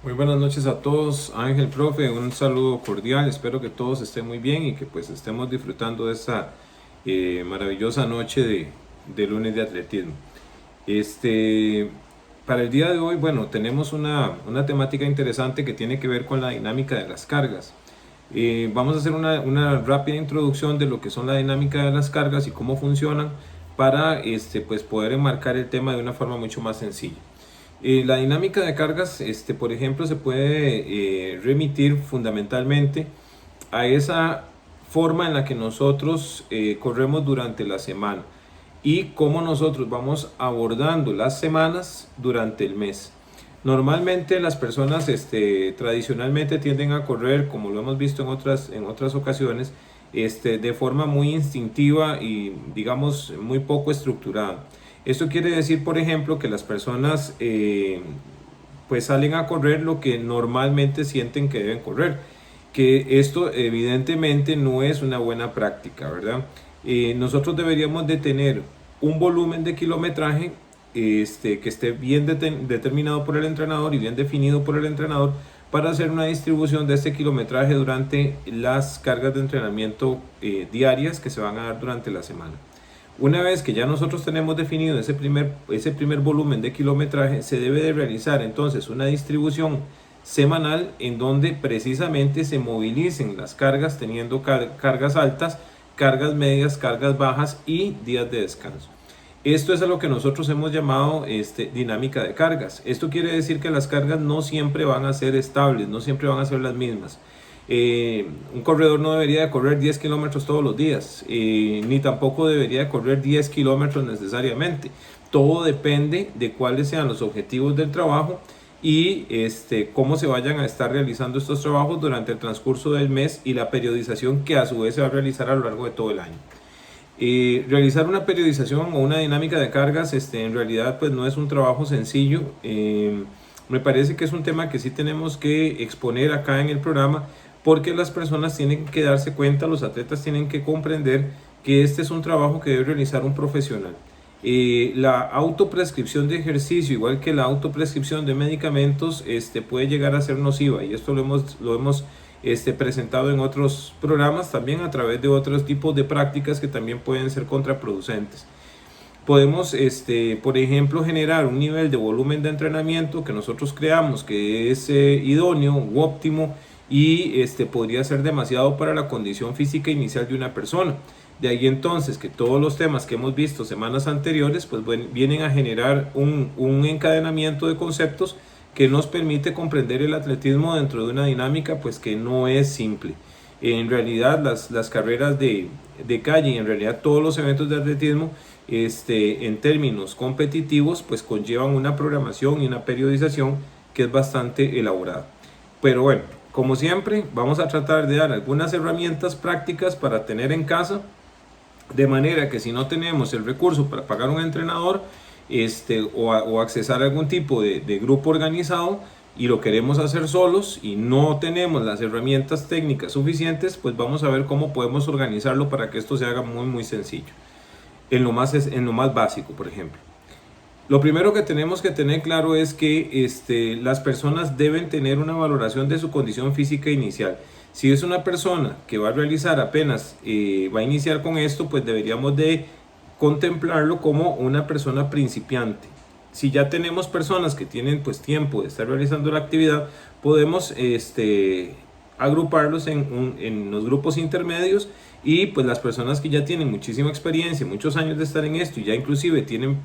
Muy buenas noches a todos, Ángel, profe, un saludo cordial, espero que todos estén muy bien y que pues estemos disfrutando de esta maravillosa noche de lunes de atletismo. Este, para el día de hoy, bueno, tenemos una temática interesante que tiene que ver con la dinámica de las cargas. Vamos a hacer una rápida introducción de lo que son la dinámica de las cargas y cómo funcionan para pues poder enmarcar el tema de una forma mucho más sencilla. La dinámica de cargas, por ejemplo, se puede remitir fundamentalmente a esa forma en la que nosotros corremos durante la semana y cómo nosotros vamos abordando las semanas durante el mes. Normalmente las personas tradicionalmente tienden a correr, como lo hemos visto en otras ocasiones, de forma muy instintiva y digamos muy poco estructurada. Esto quiere decir, por ejemplo, que las personas pues salen a correr lo que normalmente sienten que deben correr, que esto evidentemente no es una buena práctica, ¿verdad? Nosotros deberíamos de tener un volumen de kilometraje que esté bien determinado por el entrenador y bien definido por el entrenador para hacer una distribución de este kilometraje durante las cargas de entrenamiento diarias que se van a dar durante la semana. Una vez que ya nosotros tenemos definido ese primer volumen de kilometraje, se debe de realizar entonces una distribución semanal en donde precisamente se movilicen las cargas teniendo cargas altas, cargas medias, cargas bajas y días de descanso. Esto es a lo que nosotros hemos llamado dinámica de cargas. Esto quiere decir que las cargas no siempre van a ser estables, no siempre van a ser las mismas. Un corredor no debería de correr 10 kilómetros todos los días, ni tampoco debería de correr 10 kilómetros necesariamente. Todo depende de cuáles sean los objetivos del trabajo y cómo se vayan a estar realizando estos trabajos durante el transcurso del mes y la periodización que a su vez se va a realizar a lo largo de todo el año. Realizar una periodización o una dinámica de cargas en realidad pues no es un trabajo sencillo. Me parece que es un tema que sí tenemos que exponer acá en el programa porque las personas tienen que darse cuenta, los atletas tienen que comprender que este es un trabajo que debe realizar un profesional. La autoprescripción de ejercicio, igual que la autoprescripción de medicamentos, puede llegar a ser nociva y esto lo hemos presentado en otros programas también a través de otros tipos de prácticas que también pueden ser contraproducentes. Podemos, por ejemplo, generar un nivel de volumen de entrenamiento que nosotros creamos que es idóneo u óptimo y podría ser demasiado para la condición física inicial de una persona. De ahí entonces que todos los temas que hemos visto semanas anteriores pues vienen a generar un encadenamiento de conceptos que nos permite comprender el atletismo dentro de una dinámica pues que no es simple. En realidad las carreras de calle y en realidad todos los eventos de atletismo en términos competitivos pues conllevan una programación y una periodización que es bastante elaborada. Pero bueno, como siempre vamos a tratar de dar algunas herramientas prácticas para tener en casa, de manera que si no tenemos el recurso para pagar un entrenador o accesar a algún tipo de grupo organizado y lo queremos hacer solos y no tenemos las herramientas técnicas suficientes, pues vamos a ver cómo podemos organizarlo para que esto se haga muy sencillo. En lo más básico, por ejemplo. Lo primero que tenemos que tener claro es que las personas deben tener una valoración de su condición física inicial. Si es una persona que va a realizar apenas, va a iniciar con esto, pues deberíamos de contemplarlo como una persona principiante. Si ya tenemos personas que tienen pues tiempo de estar realizando la actividad, podemos agruparlos en los grupos intermedios y pues las personas que ya tienen muchísima experiencia, muchos años de estar en esto y ya inclusive tienen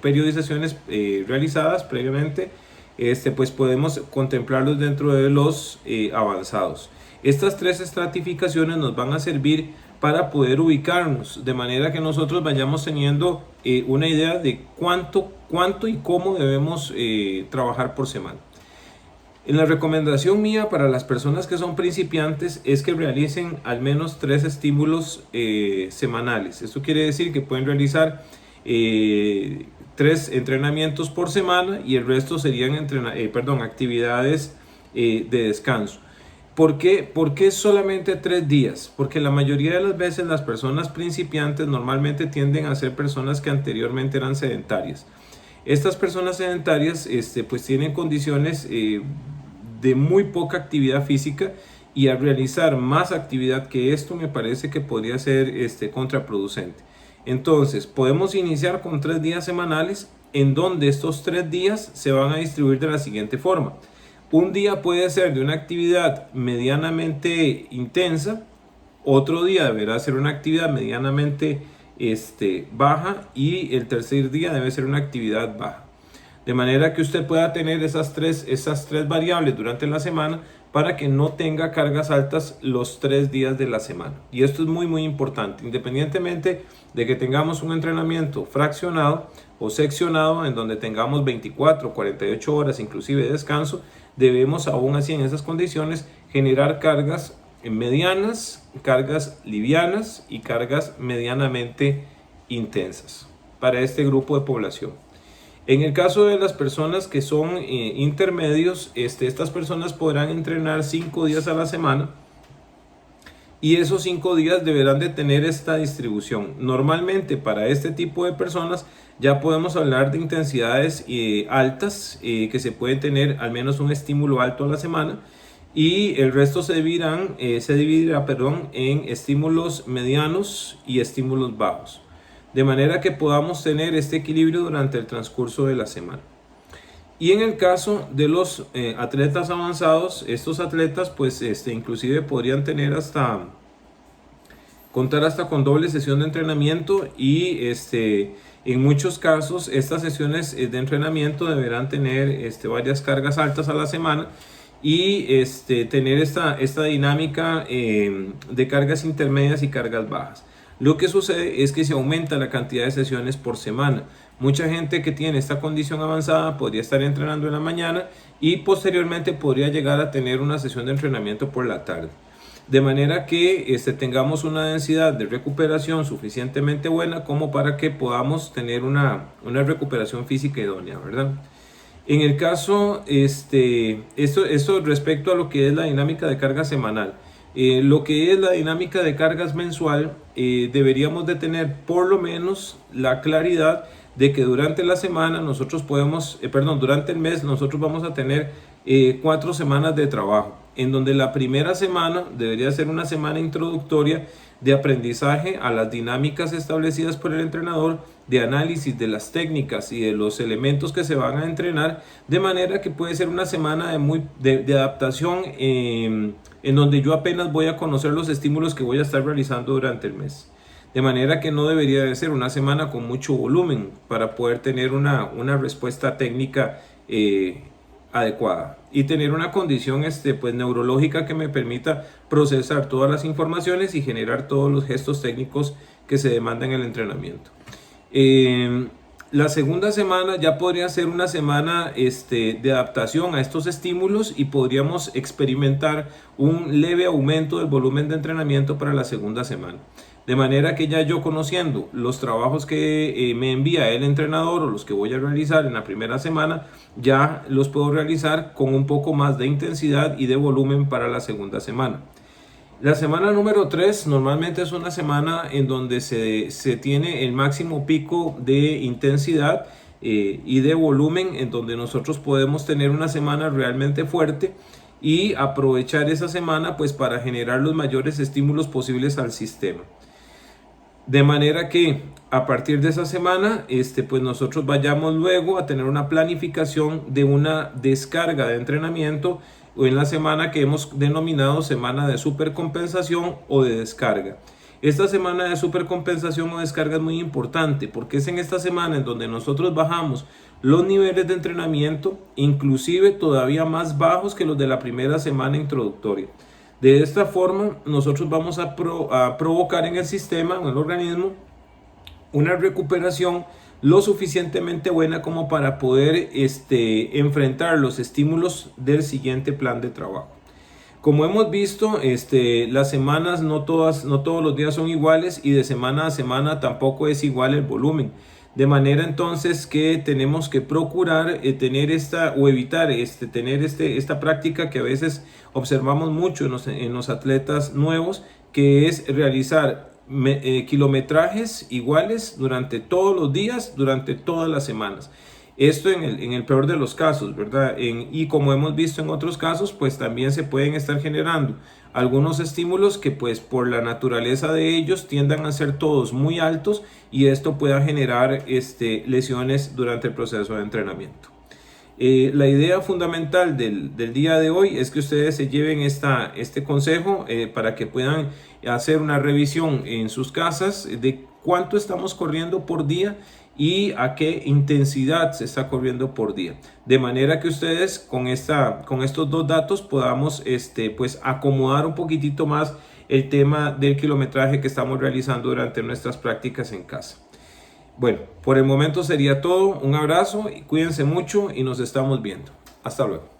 periodizaciones realizadas previamente, pues podemos contemplarlos dentro de los avanzados. Estas tres estratificaciones nos van a servir para poder ubicarnos de manera que nosotros vayamos teniendo una idea de cuánto y cómo debemos trabajar por semana. En la recomendación mía para las personas que son principiantes es que realicen al menos 3 estímulos semanales. Esto quiere decir que pueden realizar 3 entrenamientos por semana y el resto serían actividades de descanso. ¿Por qué solamente 3 días? Porque la mayoría de las veces las personas principiantes normalmente tienden a ser personas que anteriormente eran sedentarias. Estas personas sedentarias pues tienen condiciones de muy poca actividad física, y al realizar más actividad que esto me parece que podría ser contraproducente. Entonces podemos iniciar con 3 días semanales, en donde estos 3 días se van a distribuir de la siguiente forma. Un día puede ser de una actividad medianamente intensa, otro día deberá ser una actividad medianamente baja, y el tercer día debe ser una actividad baja. De manera que usted pueda tener esas tres variables durante la semana para que no tenga cargas altas los 3 días de la semana. Y esto es muy muy importante, independientemente de que tengamos un entrenamiento fraccionado o seccionado en donde tengamos 24, 48 horas inclusive de descanso, debemos aún así en esas condiciones generar cargas medianas, cargas livianas y cargas medianamente intensas para este grupo de población. En el caso de las personas que son intermedios, estas personas podrán entrenar 5 días a la semana, y esos 5 días deberán de tener esta distribución. Normalmente para este tipo de personas ya podemos hablar de intensidades altas, que se puede tener al menos un estímulo alto a la semana, y el resto se dividirá en estímulos medianos y estímulos bajos, de manera que podamos tener este equilibrio durante el transcurso de la semana. Y en el caso de los atletas avanzados, estos atletas pues inclusive podrían tener contar hasta con doble sesión de entrenamiento, y en muchos casos estas sesiones de entrenamiento deberán tener varias cargas altas a la semana, y tener esta dinámica de cargas intermedias y cargas bajas. Lo que sucede es que se aumenta la cantidad de sesiones por semana. Mucha gente que tiene esta condición avanzada podría estar entrenando en la mañana y posteriormente podría llegar a tener una sesión de entrenamiento por la tarde. De manera que tengamos una densidad de recuperación suficientemente buena como para que podamos tener una recuperación física idónea, ¿verdad? En el caso, esto respecto a lo que es la dinámica de carga semanal. Lo que es la dinámica de cargas mensual, deberíamos de tener por lo menos la claridad de que durante la semana nosotros durante el mes nosotros vamos a tener 4 semanas de trabajo, en donde la primera semana debería ser una semana introductoria de aprendizaje a las dinámicas establecidas por el entrenador, de análisis de las técnicas y de los elementos que se van a entrenar, de manera que puede ser una semana de adaptación, en donde yo apenas voy a conocer los estímulos que voy a estar realizando durante el mes. De manera que no debería de ser una semana con mucho volumen para poder tener una respuesta técnica adecuada y tener una condición neurológica que me permita procesar todas las informaciones y generar todos los gestos técnicos que se demandan en el entrenamiento. La segunda semana ya podría ser una semana de adaptación a estos estímulos, y podríamos experimentar un leve aumento del volumen de entrenamiento para la segunda semana. De manera que ya yo, conociendo los trabajos que me envía el entrenador o los que voy a realizar en la primera semana, ya los puedo realizar con un poco más de intensidad y de volumen para la segunda semana. La semana número 3 normalmente es una semana en donde se tiene el máximo pico de intensidad y de volumen, en donde nosotros podemos tener una semana realmente fuerte y aprovechar esa semana pues para generar los mayores estímulos posibles al sistema. De manera que a partir de esa semana pues nosotros vayamos luego a tener una planificación de una descarga de entrenamiento, o en la semana que hemos denominado semana de supercompensación o de descarga. Esta semana de supercompensación o descarga es muy importante porque es en esta semana en donde nosotros bajamos los niveles de entrenamiento, inclusive todavía más bajos que los de la primera semana introductoria. De esta forma nosotros vamos a provocar en el sistema, en el organismo, una recuperación lo suficientemente buena como para poder enfrentar los estímulos del siguiente plan de trabajo. Como hemos visto, las semanas no todos los días son iguales, y de semana a semana tampoco es igual el volumen. De manera entonces que tenemos que procurar tener evitar tener esta práctica que a veces observamos mucho en los atletas nuevos, que es realizar kilometrajes iguales durante todos los días, durante todas las semanas. Esto en el peor de los casos, ¿verdad? Y como hemos visto en otros casos, pues también se pueden estar generando algunos estímulos que pues por la naturaleza de ellos tiendan a ser todos muy altos y esto pueda generar lesiones durante el proceso de entrenamiento. La idea fundamental del día de hoy es que ustedes se lleven este consejo para que puedan hacer una revisión en sus casas de cuánto estamos corriendo por día y a qué intensidad se está corriendo por día. De manera que ustedes con estos dos datos podamos pues acomodar un poquitito más el tema del kilometraje que estamos realizando durante nuestras prácticas en casa. Bueno, por el momento sería todo. Un abrazo, cuídense mucho y nos estamos viendo. Hasta luego.